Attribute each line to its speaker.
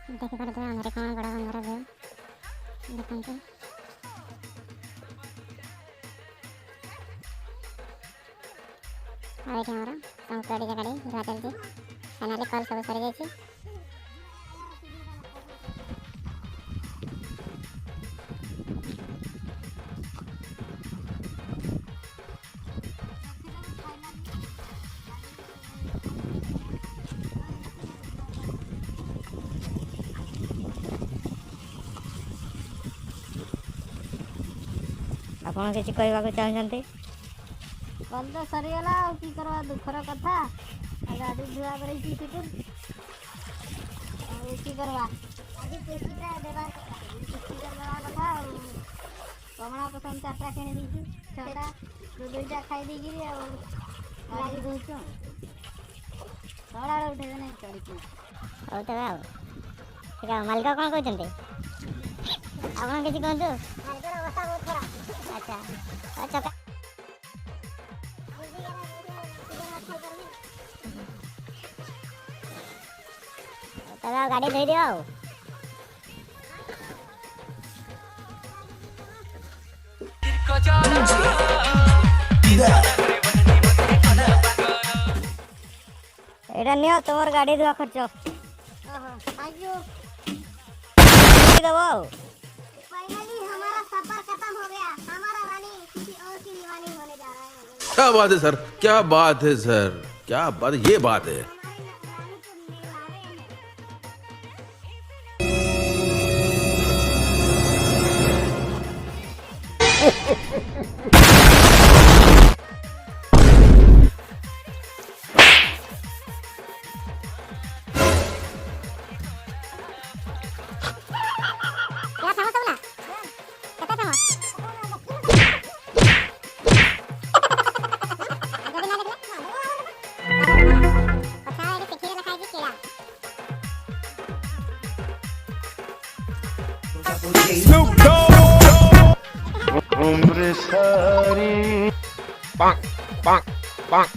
Speaker 1: ଦେଖିପାରୁଥିବେ ଆମର କ'ଣ ବଡ଼ ବନ୍ଧର ଭିଉ ଦେଖନ୍ତୁ। ଆଉ ଏଠି ଆମର କଙ୍କଡ଼ି ଜାଗାଡ଼ି ଧୁଆ ଚାଲିଛି। ଫାଇନାଲି କଲ୍ ସବୁ ସରିଯାଇଛି।
Speaker 2: ଆପଣ କିଛି କହିବାକୁ ଚାହୁଁଛନ୍ତି?
Speaker 3: କଲ୍ ତ ସରିଗଲା ଆଉ କି କରିବା, ଦୁଃଖର କଥା। ଗାଡ଼ି ଧୁଆ କରିଛି ସେଠୁ ଆଉ କି କରିବା, ଆଜି କିସ୍ତିଟା ଦେବା କଥା ଆଉ। କମଳା ପସନ୍ଦ 4ଟା କିଣି ଦେଇଛୁ, 6ଟା 2ଟା ଖାଇ ଦେଇକିରି ଆଉ ଗାଡ଼ି ଧୋଉଛୁ। ତଳାଳେ ଉଠେଇବେ ନାହିଁ ଚଢ଼ିକି।
Speaker 1: ହଉ ତେବେ ଆଉ ମାଲିକ କ'ଣ କହୁଛନ୍ତି? ଆପଣ କିଛି କୁହନ୍ତୁ।
Speaker 3: ମାର୍କେଟ ଅବସ୍ଥା ବହୁତ ଖରାପ।
Speaker 1: ଆଚ୍ଛା ଚକା ତେବେ ଆଉ ଗାଡ଼ି ଧୋଇଦିଅ ଆଉ।
Speaker 2: ଏଇଟା ନିଅ ତୁମର ଗାଡ଼ି ଧୁଆ ଖର୍ଚ୍ଚ
Speaker 3: थैंक यू।
Speaker 2: ଦେବ ଆଉ।
Speaker 3: फाइनली हमारा सफर खत्म हो गया। हमारा रानी किसी और की दीवानी होने जा रहा है।
Speaker 4: क्या बात है सर, क्या बात है सर, क्या बात, ये बात है।
Speaker 3: हमारी रानी को मिला रहे हैं।
Speaker 5: उम्र सारी पांक पांक पांक